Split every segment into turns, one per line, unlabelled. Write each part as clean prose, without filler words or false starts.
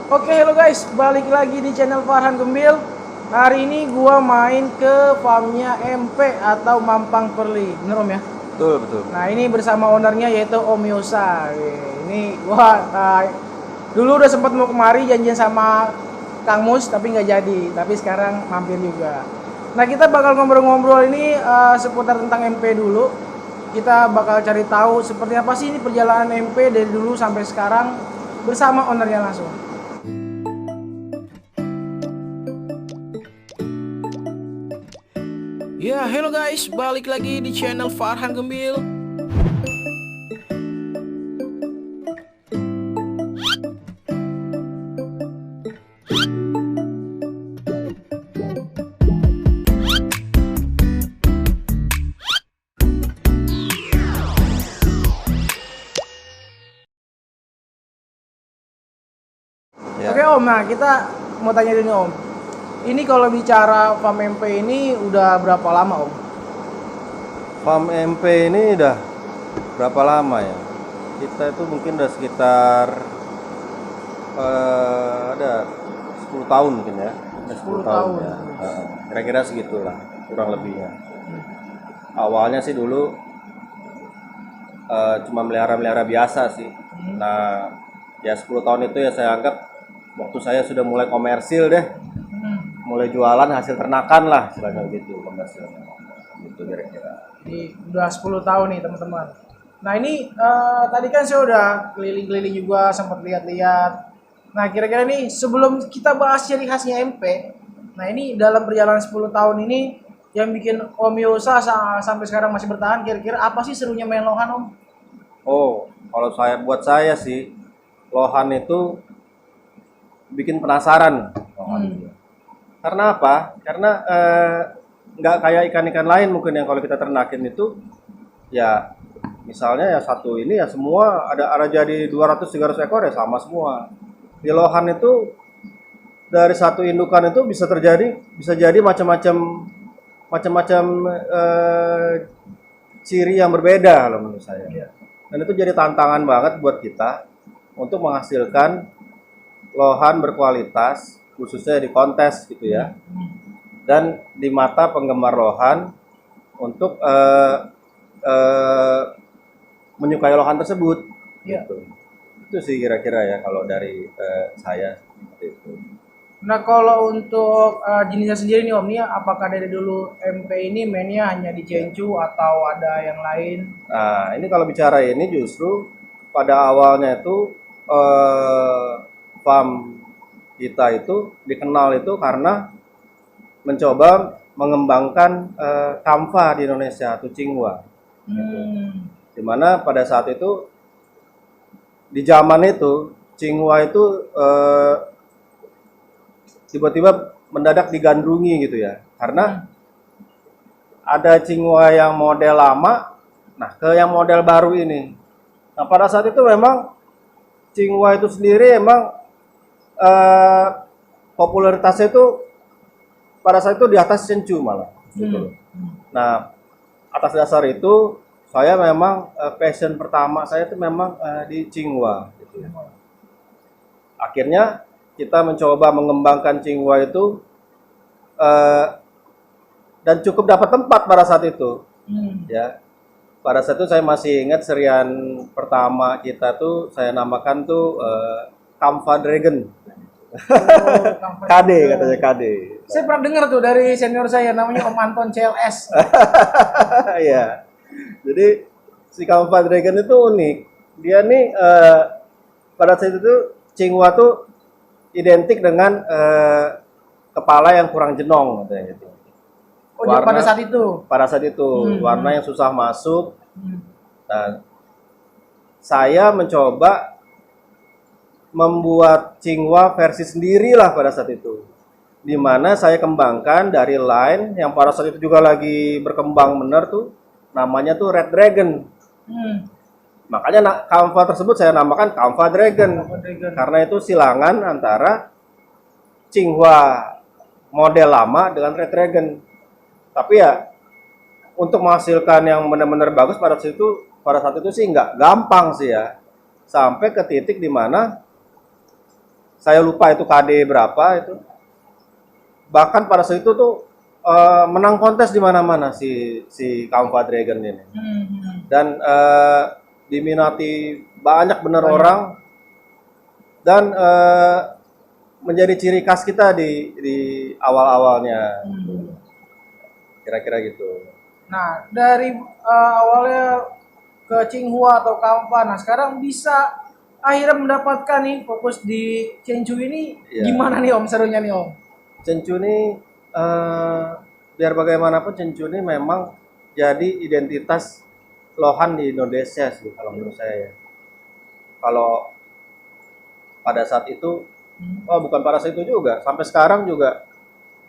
Oke, hello guys, balik lagi di channel Farhan Gembil. Hari ini gua main ke farmnya MP atau Mampang Perli, bener Om ya?
Betul, betul.
Nah ini bersama ownernya yaitu Om Yosa. Ini gua dulu udah sempat mau kemari janjian sama Kang Mus tapi nggak jadi. Tapi sekarang mampir juga. Nah kita bakal ngobrol-ngobrol ini seputar tentang MP dulu. Kita bakal cari tahu seperti apa sih ini perjalanan MP dari dulu sampai sekarang bersama ownernya langsung. Ya, hello guys, balik lagi di channel Farhan Gembil.
Ya.
Oke Om, nah kita mau tanya dulu nih Om. Ini kalau bicara farm MP ini udah berapa lama Om?
Farm MP ini udah berapa lama ya? Kita itu mungkin udah sekitar ada 10 tahun mungkin ya. Udah
10 tahun.
ya. Kira-kira segitulah kurang lebihnya. Awalnya sih dulu cuma melihara-melihara biasa sih. Nah, ya 10 tahun itu ya saya anggap waktu saya sudah mulai komersil deh. Mulai jualan hasil ternakan lah istilahnya gitu, komersil gitu kira-kira.
Jadi udah 10 tahun nih teman-teman. Nah ini tadi kan saya udah keliling-keliling juga, sempat lihat-lihat. Nah kira-kira nih sebelum kita bahas ciri khasnya MP, nah ini dalam perjalanan 10 tahun ini yang bikin Om Yosa sampai sekarang masih bertahan, kira-kira apa sih serunya main lohan Om?
Oh, kalau buat saya sih lohan itu bikin penasaran. Karena apa? Karena nggak kayak ikan-ikan lain mungkin yang kalau kita ternakin itu ya misalnya ya satu ini ya semua ada jadi 200-300 ekor ya sama semua. Di lohan itu dari satu indukan itu bisa jadi macam-macam ciri yang berbeda kalau menurut saya. Dan itu jadi tantangan banget buat kita untuk menghasilkan lohan berkualitas khususnya di kontes gitu ya, dan di mata penggemar lohan untuk menyukai lohan tersebut. Gitu. Itu sih kira-kira ya kalau dari saya seperti itu.
Nah kalau untuk jenisnya sendiri nih Om, nih apakah dari dulu MP ini mainnya hanya di Cencu atau ada yang lain?
Nah ini kalau bicara ini justru pada awalnya itu farm kita itu dikenal itu karena mencoba mengembangkan kamfa di Indonesia atau Cingwa. Gitu. Dimana pada saat itu di zaman itu Cingwa itu tiba-tiba mendadak digandrungi gitu ya, karena ada Cingwa yang model lama, nah ke yang model baru ini. Nah pada saat itu memang Cingwa itu sendiri emang popularitasnya itu pada saat itu di atas Cencu malah. Gitu. Nah atas dasar itu saya memang passion pertama saya itu memang di Cingwa. Gitu. Akhirnya kita mencoba mengembangkan Cingwa itu dan cukup dapat tempat pada saat itu. Ya, pada saat itu saya masih ingat serian pertama kita tuh saya namakan tuh Kamfa Dragon. KD katanya KD.
Saya pernah dengar tuh dari senior saya namanya Om Anton CLS.
Iya. Jadi si Kamfa Dragon itu unik. Dia nih pada saat itu Cingwa tuh identik dengan kepala yang kurang jenong katanya gitu.
Oh, pada saat itu.
Pada saat itu warna yang susah masuk. Nah, saya mencoba membuat Cingwa versi sendirilah pada saat itu, di mana saya kembangkan dari line yang pada saat itu juga lagi berkembang benar tuh, namanya tuh Red Dragon. Makanya Kamfa tersebut saya namakan Kamfa Dragon, karena itu silangan antara Cingwa model lama dengan Red Dragon. Tapi ya untuk menghasilkan yang benar-benar bagus pada saat itu sih nggak gampang sih ya, sampai ke titik di mana saya lupa itu KD berapa itu. Bahkan pada saat itu tuh menang kontes di mana-mana si Kampa Dragon ini. Dan diminati banyak bener orang, dan menjadi ciri khas kita di awal-awalnya. Kira-kira gitu.
Nah, dari awalnya ke Tsinghua atau Kampa, nah sekarang bisa akhirnya mendapatkan nih fokus di Chenchu ini.
Iya.
Gimana nih Om serunya nih Om?
Chenchu ini biar bagaimanapun Chenchu ini memang jadi identitas lohan di Indonesia sih kalau menurut saya ya. Kalau pada saat itu, bukan pada saat itu juga, sampai sekarang juga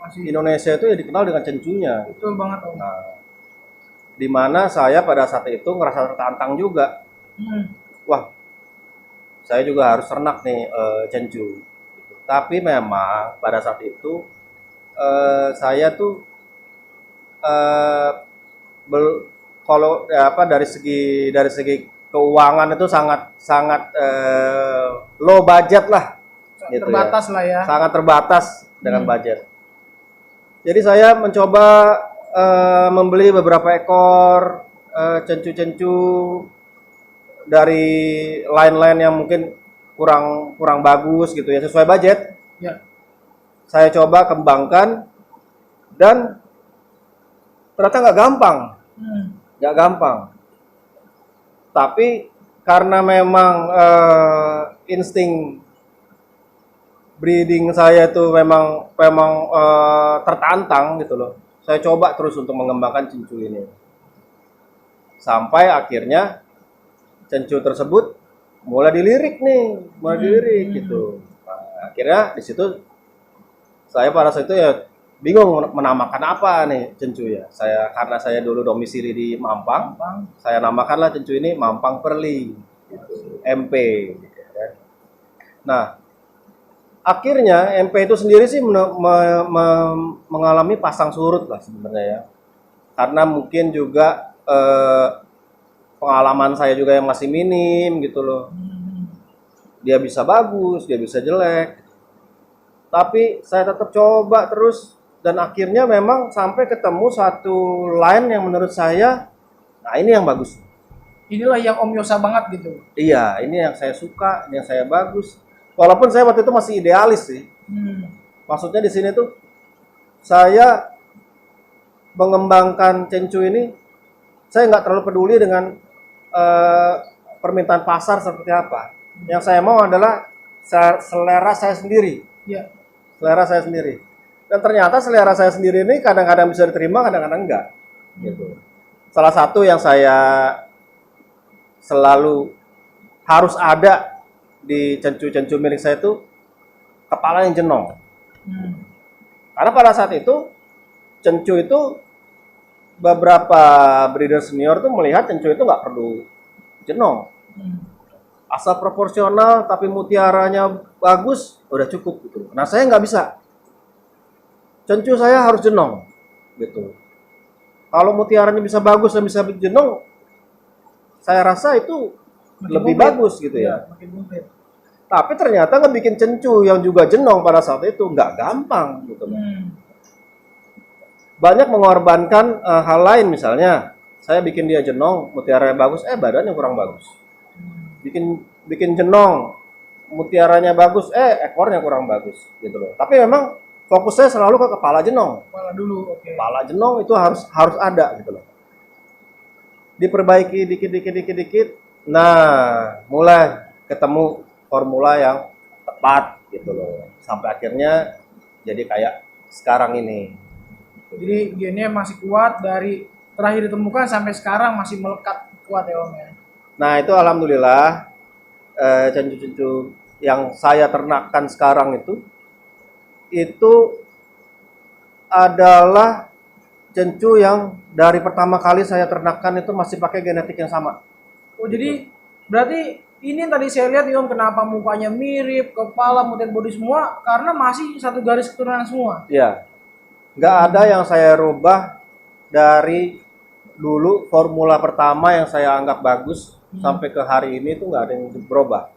Masih
Indonesia itu ya dikenal dengan Chenchu-nya.
betul banget Om.
Nah, di mana saya pada saat itu ngerasa tertantang juga. Wah, saya juga harus ternak nih Chenchu. Tapi memang pada saat itu saya tuh kalau dari segi keuangan itu sangat low budget lah, gitu
Terbatas
ya.
lah ya.
Sangat terbatas dengan budget. Jadi saya mencoba membeli beberapa ekor Chenchu dari line-line yang mungkin kurang bagus gitu ya, sesuai budget.
Ya.
Saya coba kembangkan dan ternyata nggak gampang. Tapi karena memang insting breeding saya itu memang tertantang gitu loh. Saya coba terus untuk mengembangkan Chenchu ini. Sampai akhirnya Chenchu tersebut mulai dilirik gitu. Nah, akhirnya di situ saya pada saat itu ya bingung menamakan apa nih Chenchu ya. Karena saya dulu domisili di Mampang, saya namakanlah Chenchu ini Mampang Perli gitu, MP gitu ya. Nah, akhirnya MP itu sendiri sih mengalami pasang surut lah sebenarnya ya. Karena mungkin juga pengalaman saya juga yang masih minim gitu loh. Dia bisa bagus, dia bisa jelek. Tapi saya tetap coba terus, dan akhirnya memang sampai ketemu satu line yang menurut saya, nah ini yang bagus.
Inilah yang Om Yosa banget gitu.
Iya, ini yang saya suka, ini yang saya bagus. Walaupun saya waktu itu masih idealis sih. Maksudnya di sini tuh saya mengembangkan Chenchu ini, saya nggak terlalu peduli dengan permintaan pasar seperti apa. Yang saya mau adalah selera saya sendiri.
Ya.
Selera saya sendiri. Dan ternyata selera saya sendiri ini kadang-kadang bisa diterima, kadang-kadang enggak. Gitu. Salah satu yang saya selalu harus ada di Chenchu milik saya itu kepala yang jenong. Karena pada saat itu Chenchu itu beberapa breeder senior tuh melihat Chenchu itu nggak perlu jenong. Asal proporsional tapi mutiaranya bagus udah cukup gitu. Nah saya nggak bisa. Chenchu saya harus jenong gitu. Kalau mutiaranya bisa bagus dan bisa jenong, saya rasa itu lebih bagus gitu ya. Tapi ternyata ngebikin Chenchu yang juga jenong pada saat itu nggak gampang gitu. Banyak mengorbankan hal lain, misalnya saya bikin dia jenong, mutiaranya bagus, badannya kurang bagus. Bikin jenong, mutiaranya bagus, ekornya kurang bagus gitu loh. Tapi memang fokus saya selalu ke kepala jenong.
Kepala dulu, oke.
Kepala jenong itu harus ada gitu loh. Diperbaiki dikit. Nah, mulai ketemu formula yang tepat gitu loh. Sampai akhirnya jadi kayak sekarang ini.
Jadi gennya masih kuat dari terakhir ditemukan sampai sekarang masih melekat kuat ya Om ya.
Nah itu alhamdulillah Chenchu yang saya ternakkan sekarang itu adalah Chenchu yang dari pertama kali saya ternakkan itu masih pakai genetik yang sama.
Oh jadi berarti ini yang tadi saya lihat Om, kenapa mukanya mirip, kepala, kemudian body semua, karena masih satu garis keturunan semua.
Iya. Nggak ada yang saya rubah dari dulu formula pertama yang saya anggap bagus sampai ke hari ini tuh nggak ada yang berubah.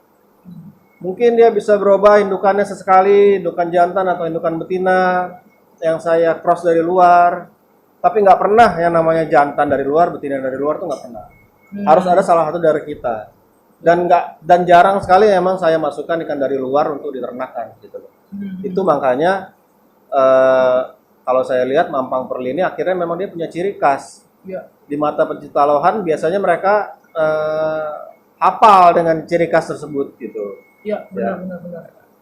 Mungkin dia bisa berubah indukannya sesekali, indukan jantan atau indukan betina yang saya cross dari luar. Tapi nggak pernah yang namanya jantan dari luar, betina dari luar tuh nggak pernah. Harus ada salah satu dari kita. Dan jarang sekali emang saya masukkan ikan dari luar untuk diternakan gitu loh. Itu makanya kalau saya lihat Mampang Perli ini akhirnya memang dia punya ciri khas.
Ya.
Di mata pencinta lohan biasanya mereka hafal dengan ciri khas tersebut gitu.
Iya, benar.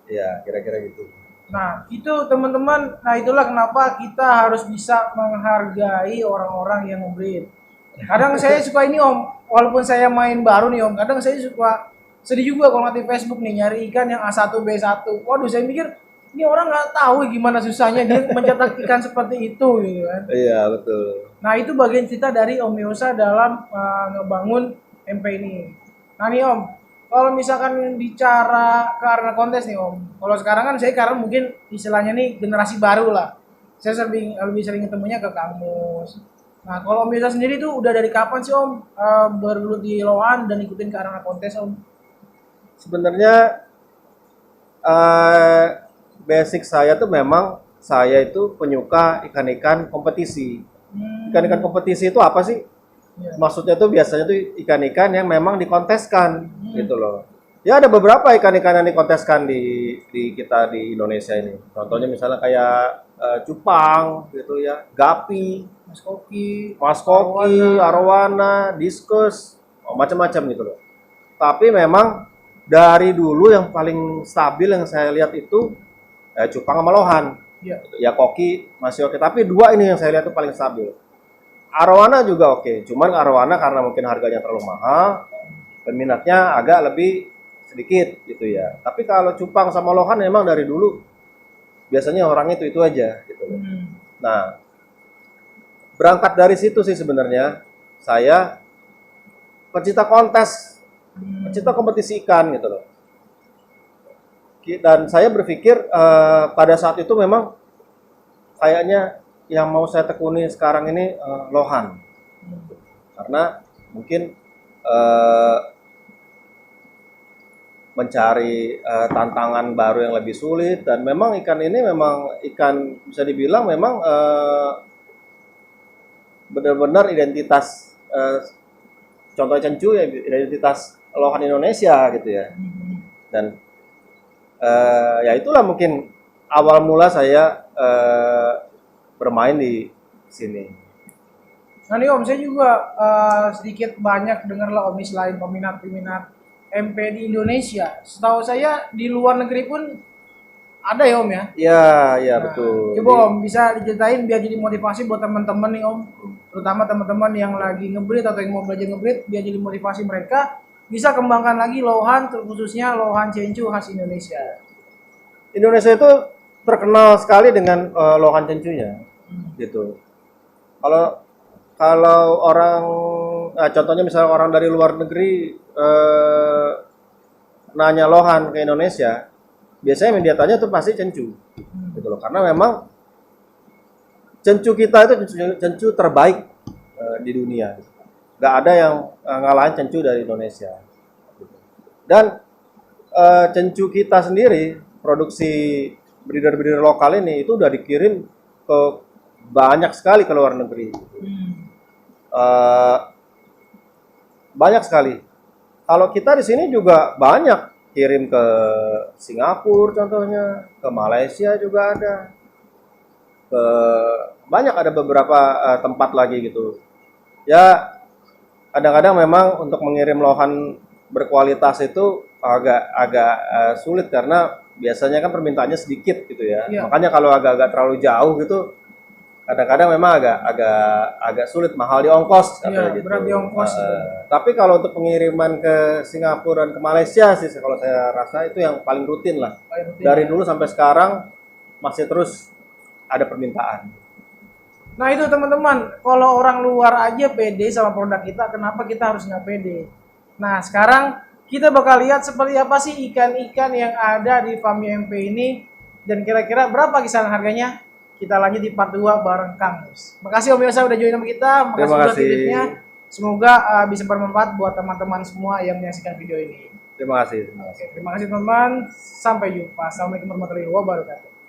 Ya, kira-kira gitu.
Nah, itu teman-teman, nah itulah kenapa kita harus bisa menghargai orang-orang yang nge-breed. Kadang saya suka ini Om, walaupun saya main baru nih Om, kadang saya suka sedih juga kalau ngeliat di Facebook nih nyari ikan yang A1 B1. Waduh, saya mikir ini orang nggak tahu gimana susahnya dia mencetak ikan seperti itu gitu kan.
Iya, betul.
Nah, itu bagian cerita dari Om Yosa dalam ngebangun MP ini. Nah nih Om, kalau misalkan bicara ke arena kontes nih Om, kalau sekarang kan saya karena mungkin istilahnya nih generasi baru lah. Saya lebih sering ketemunya ke Kang Mus. Nah, kalau Om Yosa sendiri tuh udah dari kapan sih Om bergelut di lohan dan ikutin ke arena kontes Om?
Sebenarnya basic saya tuh memang saya itu penyuka ikan-ikan kompetisi. Ikan-ikan kompetisi itu apa sih?
Ya.
Maksudnya tuh biasanya tuh ikan-ikan yang memang dikonteskan gitu loh. Ya ada beberapa ikan-ikan yang dikonteskan di kita di Indonesia ini. Contohnya misalnya kayak cupang gitu ya, gapi, mas koki, arowana, diskus, macam-macam gitu loh. Tapi memang dari dulu yang paling stabil yang saya lihat itu cupang sama lohan. Ya koki masih oke, tapi dua ini yang saya lihat itu paling stabil. Arowana juga oke, cuman arowana karena mungkin harganya terlalu mahal, peminatnya agak lebih sedikit gitu ya. Tapi kalau cupang sama lohan memang dari dulu biasanya orang itu aja gitu. Nah, berangkat dari situ sih sebenarnya saya pecinta kontes, pecinta kompetisi ikan gitu loh. Dan saya berpikir pada saat itu memang kayaknya yang mau saya tekuni sekarang ini lohan, karena mungkin mencari tantangan baru yang lebih sulit, dan memang ikan ini memang ikan bisa dibilang memang benar-benar identitas contoh cencu ya, identitas lohan Indonesia gitu ya. Dan ya itulah mungkin awal mula saya bermain di sini.
Nah nih Om, saya juga sedikit banyak dengar lah Om selain peminat MP di Indonesia. Setahu saya di luar negeri pun ada ya Om ya?
Iya,
Nah,
betul.
coba Om bisa diceritain biar jadi motivasi buat teman-teman nih Om, terutama teman-teman yang lagi ngebreed atau yang mau belajar ngebreed, biar jadi motivasi mereka bisa kembangkan lagi lohan, khususnya lohan cencu khas Indonesia.
Indonesia itu terkenal sekali dengan lohan cencunya, gitu. Kalau orang, contohnya misalnya orang dari luar negeri nanya lohan ke Indonesia, biasanya yang dia tanya tuh pasti cencu, gitu loh. Karena memang cencu kita itu cencu terbaik di dunia. Gak ada yang ngalahin cencu dari Indonesia. Dan cencu kita sendiri, produksi breeder-breeder lokal ini itu udah dikirim ke banyak sekali ke luar negeri. Banyak sekali. Kalau kita di sini juga banyak kirim ke Singapura contohnya, ke Malaysia juga ada, banyak ada beberapa tempat lagi gitu. Ya kadang-kadang memang untuk mengirim lohan berkualitas itu agak sulit karena biasanya kan permintaannya sedikit gitu ya. Makanya kalau agak-agak terlalu jauh gitu kadang-kadang memang agak sulit, mahal di ongkos gitu.
Berat di ongkos.
Tapi kalau untuk pengiriman ke Singapura dan ke Malaysia sih kalau saya rasa itu yang paling rutin lah. Dari dulu sampai sekarang masih terus ada permintaan.
Nah itu teman-teman, kalau orang luar aja pede sama produk kita, kenapa kita harus nggak pede? Nah sekarang kita bakal lihat seperti apa sih ikan-ikan yang ada di Fami MP ini, dan kira-kira berapa kisaran harganya. Kita lanjut di part 2 bareng Kang Mus. Makasih Om Yosa udah join sama kita, makasih buat tipsnya. Semoga bisa bermanfaat buat teman-teman semua yang menyaksikan video ini.
Terima kasih.
Oke, terima kasih teman-teman. Sampai jumpa. Assalamualaikum warahmatullahi wabarakatuh.